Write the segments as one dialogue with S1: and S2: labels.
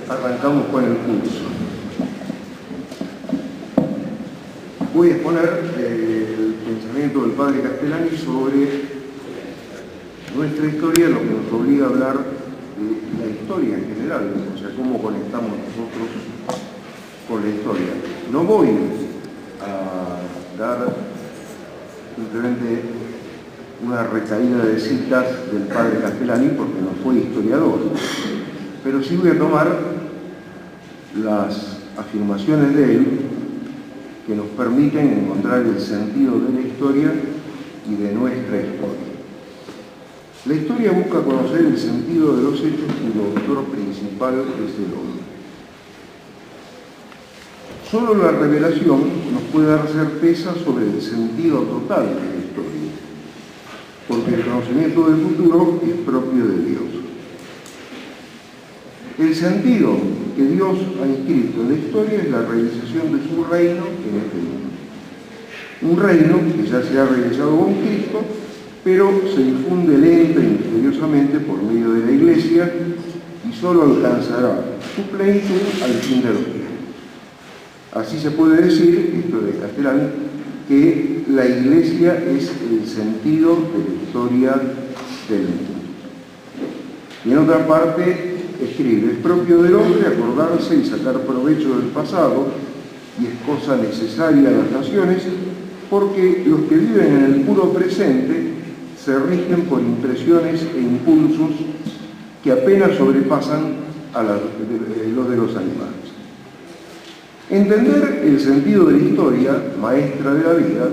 S1: Arrancamos con el curso. Voy a exponer el pensamiento del padre Castellani sobre nuestra historia, lo que nos obliga a hablar de la historia en general, o sea, cómo conectamos nosotros con la historia. No voy a dar simplemente una recaída de citas del padre Castellani porque no fue historiador, pero sí voy a tomar las afirmaciones de él que nos permiten encontrar el sentido de la historia y de nuestra historia. La historia busca conocer el sentido de los hechos cuyo autor principal es el hombre. Solo la revelación nos puede dar certeza sobre el sentido total de la historia, porque el conocimiento del futuro es propio de Dios. El sentido que Dios ha inscrito en la historia es la realización de su reino en este mundo. Un reino que ya se ha realizado con Cristo, pero se difunde lenta y misteriosamente por medio de la Iglesia y solo alcanzará su plenitud al fin de los tiempos. Así se puede decir, esto de Castellani, que la Iglesia es el sentido de la historia del mundo. Y en otra parte escribe: es propio del hombre acordarse y sacar provecho del pasado, y es cosa necesaria a las naciones, porque los que viven en el puro presente se rigen por impresiones e impulsos que apenas sobrepasan a los de los animales. Entender el sentido de la historia, maestra de la vida,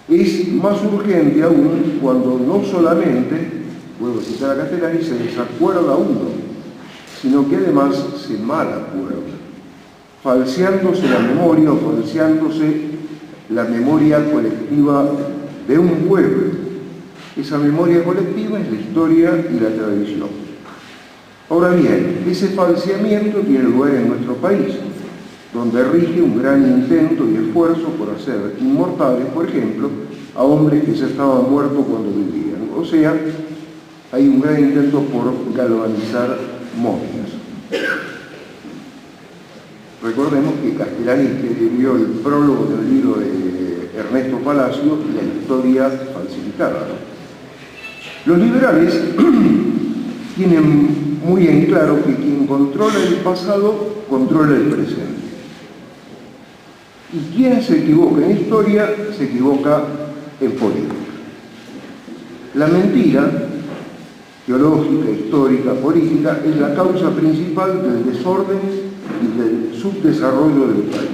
S1: es más urgente aún cuando no solamente, vuelvo a citar a Castellani, se desacuerda uno, sino que además se malacuerda, falseándose la memoria o falseándose la memoria colectiva de un pueblo. Esa memoria colectiva es la historia y la tradición. Ahora bien, ese falseamiento tiene lugar en nuestro país, donde rige un gran intento y esfuerzo por hacer inmortales, por ejemplo, a hombres que ya estaban muertos cuando vivían. O sea, hay un gran intento por galvanizar momias. Recordemos que Castellani escribió el prólogo del libro de Ernesto Palacio, La historia falsificada. Los liberales tienen muy en claro que quien controla el pasado, controla el presente. Y quien se equivoca en historia, se equivoca en política. La mentira teológica, histórica, política, es la causa principal del desorden y del subdesarrollo del país.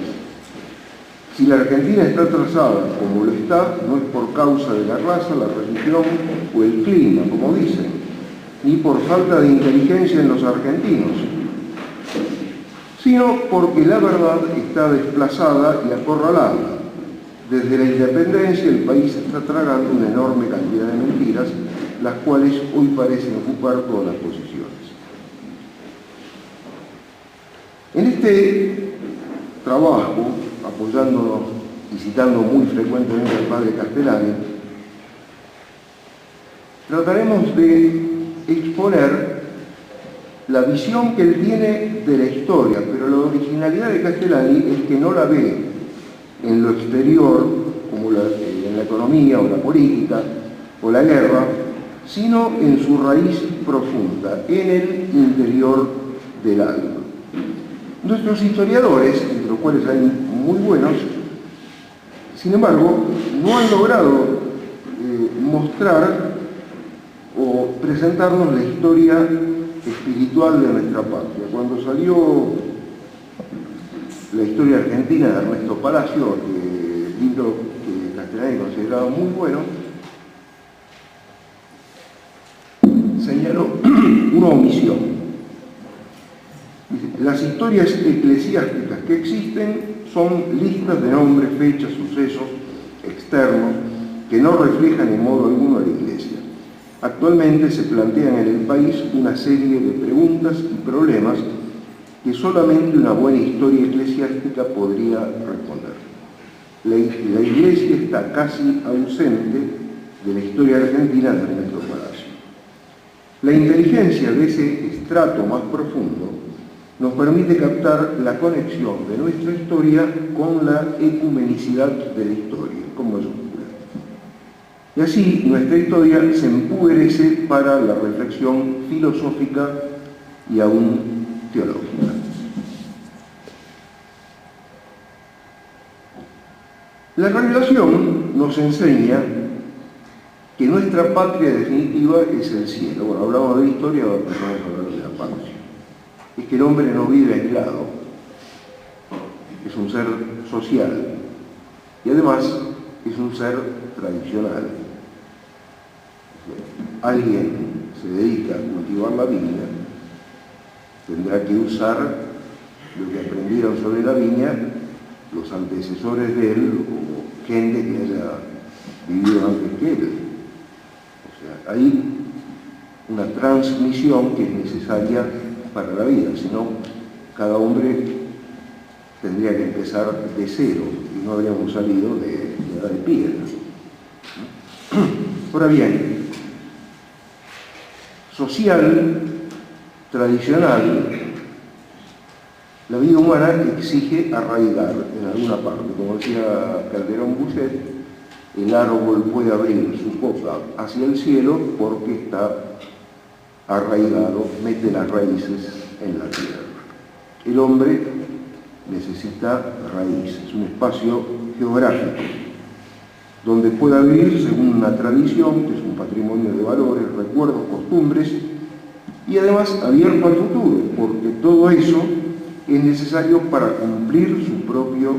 S1: Si la Argentina está trazada como lo está, no es por causa de la raza, la religión o el clima, como dicen, ni por falta de inteligencia en los argentinos, sino porque la verdad está desplazada y acorralada. Desde la independencia el país está tragando una enorme cantidad de mentiras, las cuales hoy parecen ocupar todas las posiciones. En este trabajo, apoyándonos y citando muy frecuentemente al padre Castellani, trataremos de exponer la visión que él tiene de la historia, pero la originalidad de Castellani es que no la ve en lo exterior, como en la economía o la política o la guerra, sino en su raíz profunda, en el interior del alma. Nuestros historiadores, entre los cuales hay muy buenos, sin embargo, no han logrado mostrar o presentarnos la historia espiritual de nuestra patria. Cuando salió la historia argentina de Ernesto Palacio, el libro que Castellani consideraba muy bueno, señaló una omisión. Las historias eclesiásticas que existen son listas de nombres, fechas, sucesos externos que no reflejan en modo alguno a la Iglesia. Actualmente se plantean en el país una serie de preguntas y problemas que solamente una buena historia eclesiástica podría responder. La Iglesia está casi ausente de la historia argentina de Ernesto Palacio. La inteligencia de ese estrato más profundo nos permite captar la conexión de nuestra historia con la ecumenicidad de la historia, con mayúscula. Y así nuestra historia se empobrece para la reflexión filosófica y aún teológica. La revelación nos enseña que nuestra patria definitiva es el cielo. Bueno, hablamos de historia, ahora empezamos a hablar de la patria. Es que el hombre no vive aislado, es un ser social y además es un ser tradicional. Alguien se dedica a cultivar la viña, tendrá que usar lo que aprendieron sobre la viña los antecesores de él o gente que haya vivido antes que él. O sea, hay una transmisión que es necesaria para la vida, si no, cada hombre tendría que empezar de cero y no habríamos salido de la edad de piedra. Ahora bien, social, tradicional, la vida humana exige arraigar en alguna parte. Como decía Calderón Bouchet, el árbol puede abrir su copa hacia el cielo porque está arraigado, mete las raíces en la tierra. El hombre necesita raíces, un espacio geográfico donde pueda vivir según una tradición, que es un patrimonio de valores, recuerdos, costumbres, y además abierto al futuro, porque todo eso es necesario para cumplir su propio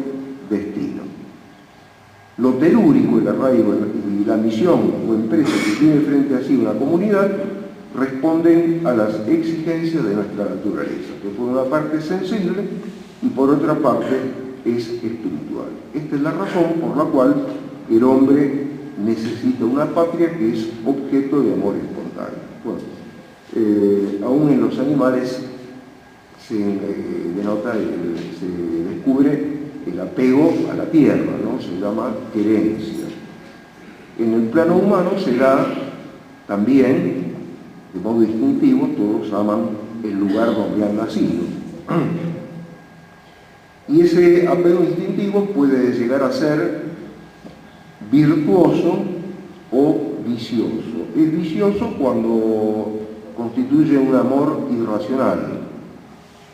S1: destino. Lo telúrico, el arraigo y la misión o empresa que tiene frente a sí una comunidad responden a las exigencias de nuestra naturaleza, que por una parte es sensible y por otra parte es espiritual. Esta es la razón por la cual el hombre necesita una patria que es objeto de amor espontáneo. Bueno, aún en los animales se denota, se descubre el apego a la tierra, ¿no? Se llama querencia. En el plano humano se da también, de modo distintivo, todos aman el lugar donde han nacido. Y ese apego instintivo puede llegar a ser virtuoso o vicioso. Es vicioso cuando constituye un amor irracional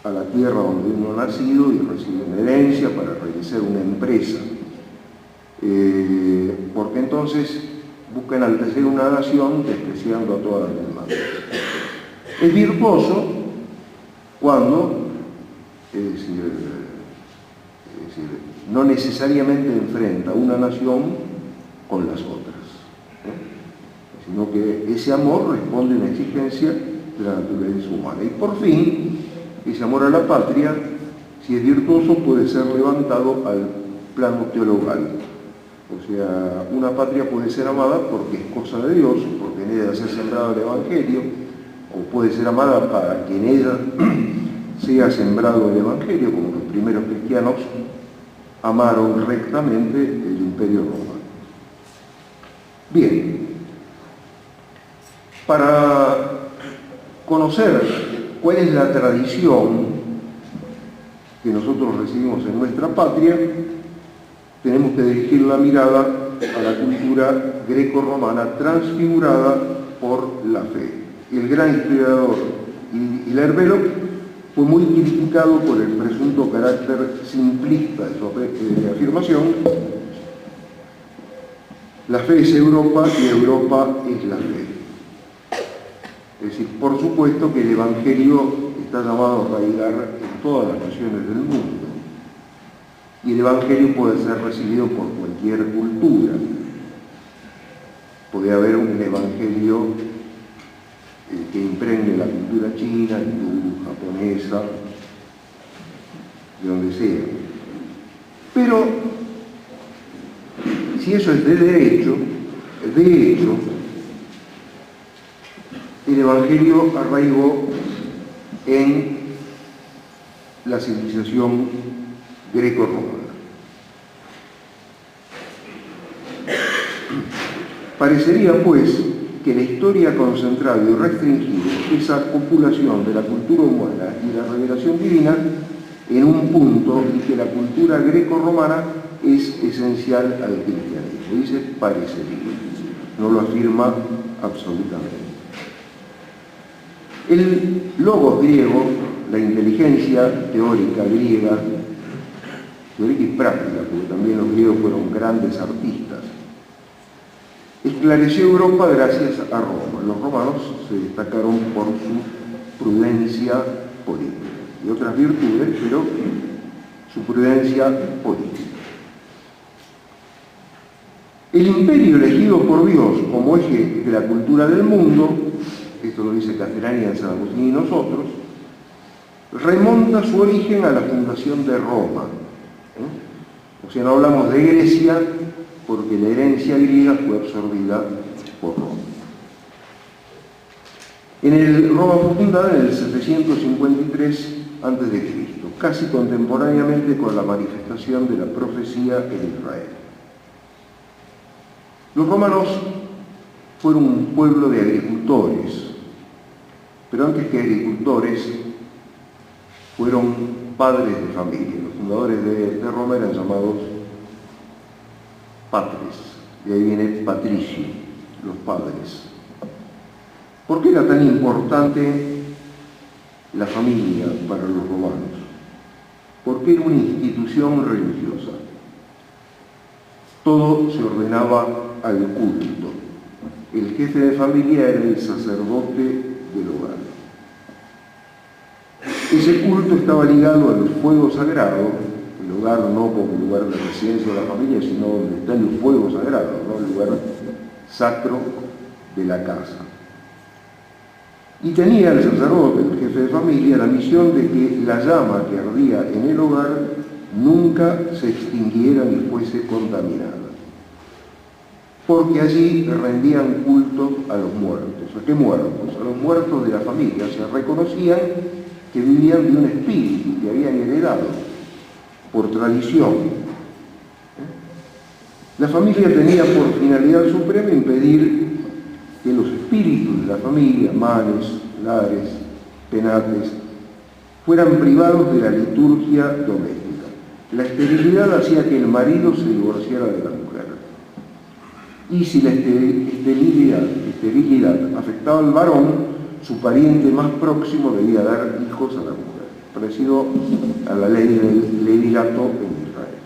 S1: a la tierra donde uno ha nacido y recibe una herencia para realizar una empresa, porque entonces busca enaltecer una nación despreciando a todas las demás. Es virtuoso cuando, es decir, no necesariamente enfrenta una nación con las otras, sino que ese amor responde a una exigencia de la naturaleza humana. Y por fin, ese amor a la patria, si es virtuoso, puede ser levantado al plano teologal. O sea, una patria puede ser amada porque es cosa de Dios, porque en ella se ha sembrado el Evangelio, o puede ser amada para que en ella sea sembrado el Evangelio, como los primeros cristianos amaron rectamente el Imperio Romano. Bien, para conocer cuál es la tradición que nosotros recibimos en nuestra patria, tenemos que dirigir la mirada a la cultura greco-romana transfigurada por la fe. El gran historiador Hilaire Belloc fue muy criticado por el presunto carácter simplista de su afirmación. La fe es Europa y Europa es la fe. Es decir, por supuesto que el Evangelio está llamado a arraigar en todas las naciones del mundo. Y el Evangelio puede ser recibido por cualquier cultura. Puede haber un Evangelio que impregne la cultura china, hindú, japonesa, de donde sea. Pero, si eso es de hecho, el Evangelio arraigó en la civilización greco-romana. Parecería, pues, que la historia concentrada y restringida, esa copulación de la cultura humana y la revelación divina en un punto, y que la cultura greco-romana es esencial al cristianismo. Dice parecería, no lo afirma absolutamente. El logos griego, la inteligencia teórica griega, teórica y práctica, porque también los griegos fueron grandes artistas, esclareció Europa gracias a Roma. Los romanos se destacaron por su prudencia política y otras virtudes, pero su prudencia política. El imperio elegido por Dios como eje de la cultura del mundo, esto lo dice Castellani en San Agustín y nosotros, remonta su origen a la fundación de Roma. O sea, no hablamos de Grecia porque la herencia griega fue absorbida por Roma. Roma fue fundada en el 753 a.C., casi contemporáneamente con la manifestación de la profecía en Israel. Los romanos fueron un pueblo de agricultores, pero antes que agricultores fueron padres de familia. Los fundadores de Roma eran llamados patres, de ahí viene patricio, los padres. ¿Por qué era tan importante la familia para los romanos? Porque era una institución religiosa. Todo se ordenaba al culto. El jefe de familia era el sacerdote del hogar. Ese culto estaba ligado al fuego sagrado, el hogar no como lugar de residencia de la familia, sino donde está el fuego sagrado, ¿no? El lugar sacro de la casa. Y tenía el sacerdote, el jefe de familia, la misión de que la llama que ardía en el hogar nunca se extinguiera ni fuese contaminada. Porque allí rendían culto a los muertos. ¿A qué muertos? A los muertos de la familia. O sea, reconocían que vivían de un espíritu que habían heredado por tradición. La familia tenía por finalidad suprema impedir que los espíritus de la familia, males, lares, penates, fueran privados de la liturgia doméstica. La esterilidad hacía que el marido se divorciara de la mujer. Y si la esterilidad afectaba al varón, su pariente más próximo debía dar hijos a la mujer, parecido a la ley del levirato en Israel.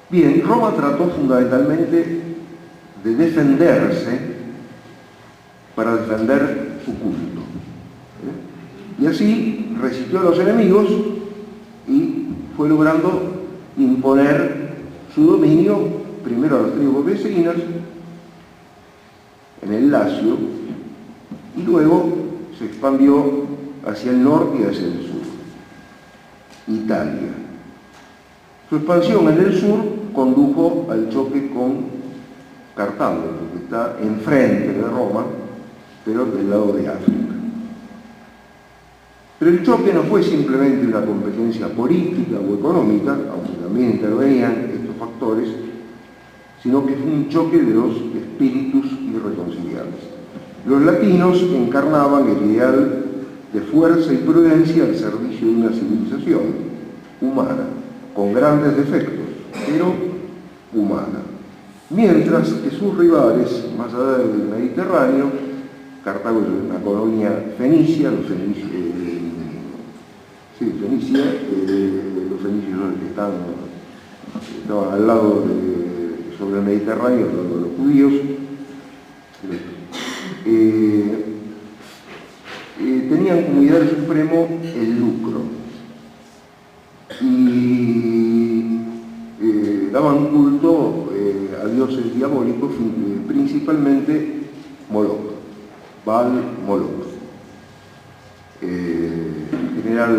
S1: Bien, Roma trató fundamentalmente de defenderse para defender su culto. Y así resistió a los enemigos y fue logrando imponer su dominio primero a las tribus vecinas en el Lacio y luego se expandió hacia el norte y hacia el sur, Italia. Su expansión en el sur condujo al choque con Cartago, que está enfrente de Roma, pero del lado de África. Pero el choque no fue simplemente una competencia política o económica, aunque también intervenían estos factores, sino que fue un choque de dos espíritus irreconciliables. Los latinos encarnaban el ideal de fuerza y prudencia al servicio de una civilización humana, con grandes defectos, pero humana. Mientras que sus rivales, más allá del Mediterráneo, Cartago es una colonia fenicia, los fenicios, Fenicia, los fenicios son los que estaban al lado sobre el Mediterráneo, los judíos, tenían como ideal supremo el lucro y daban culto a dioses diabólicos, principalmente Moloch, Baal Moloch. El general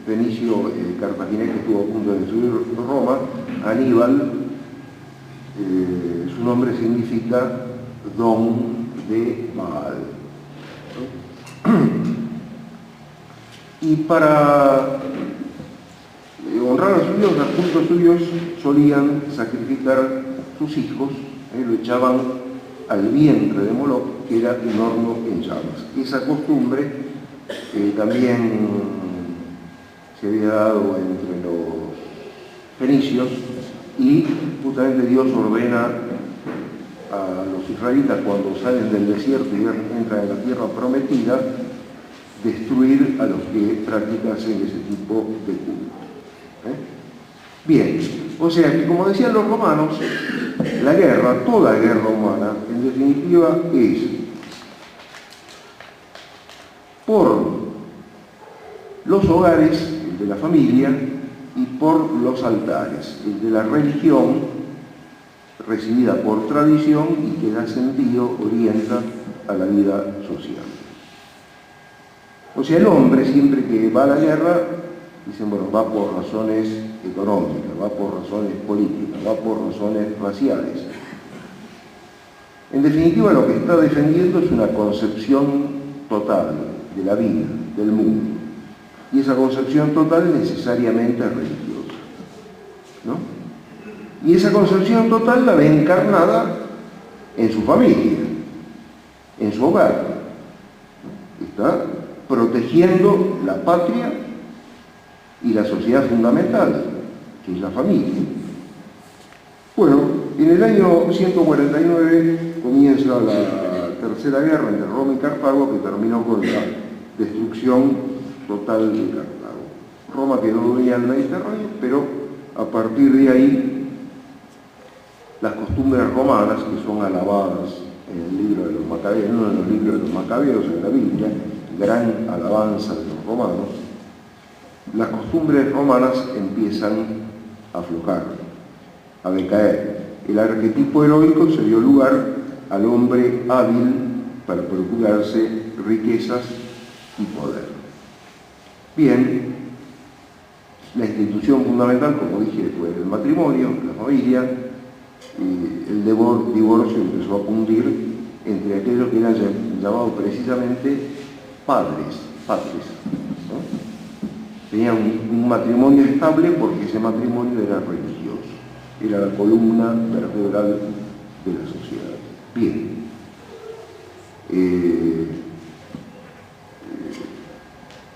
S1: fenicio cartaginés que estuvo a punto de destruir Roma, Aníbal, su nombre significa don de Baal. Y para honrar a sus dioses, a culto a sus dioses, solían sacrificar sus hijos, lo echaban al vientre de Moloch, que era un horno en llamas. Esa costumbre también se había dado entre los fenicios, y justamente Dios ordena a los israelitas, cuando salen del desierto y entran en la tierra prometida, destruir a los que practicasen ese tipo de culto. Bien, o sea que, como decían los romanos, la guerra, toda guerra humana, en definitiva es por los hogares, el de la familia, y por los altares, el de la religión, recibida por tradición y que da sentido, orienta a la vida social. O sea, el hombre, siempre que va a la guerra, dicen, bueno, va por razones económicas, va por razones políticas, va por razones raciales. En definitiva, lo que está defendiendo es una concepción total de la vida, del mundo. Y esa concepción total necesariamente es religiosa, ¿no? Y esa concepción total la ve encarnada en su familia, en su hogar. Está protegiendo la patria y la sociedad fundamental, que es la familia. Bueno, en el año 149 comienza la Tercera Guerra entre Roma y Cartago, que terminó con la destrucción total de Cartago. Roma quedó dueña del Mediterráneo, pero a partir de ahí las costumbres romanas, que son alabadas en el libro de los Macabeos, uno de los libros de los Macabeos en la Biblia, gran alabanza de los romanos, las costumbres romanas empiezan a aflojar, a decaer. El arquetipo heroico se dio lugar al hombre hábil para procurarse riquezas y poder. Bien, la institución fundamental, como dije, fue el matrimonio, la familia, y el divorcio empezó a cundir entre aquellos que eran llamados precisamente patres, ¿no? Tenían un matrimonio estable porque ese matrimonio era religioso, era la columna vertebral de la sociedad. Bien.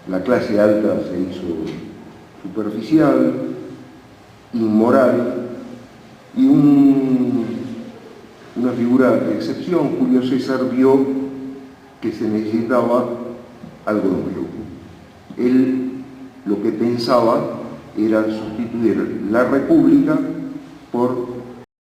S1: La clase alta se hizo superficial, inmoral, y una figura de excepción, Julio César, vio que se necesitaba algo nuevo. Él lo que pensaba era sustituir la república por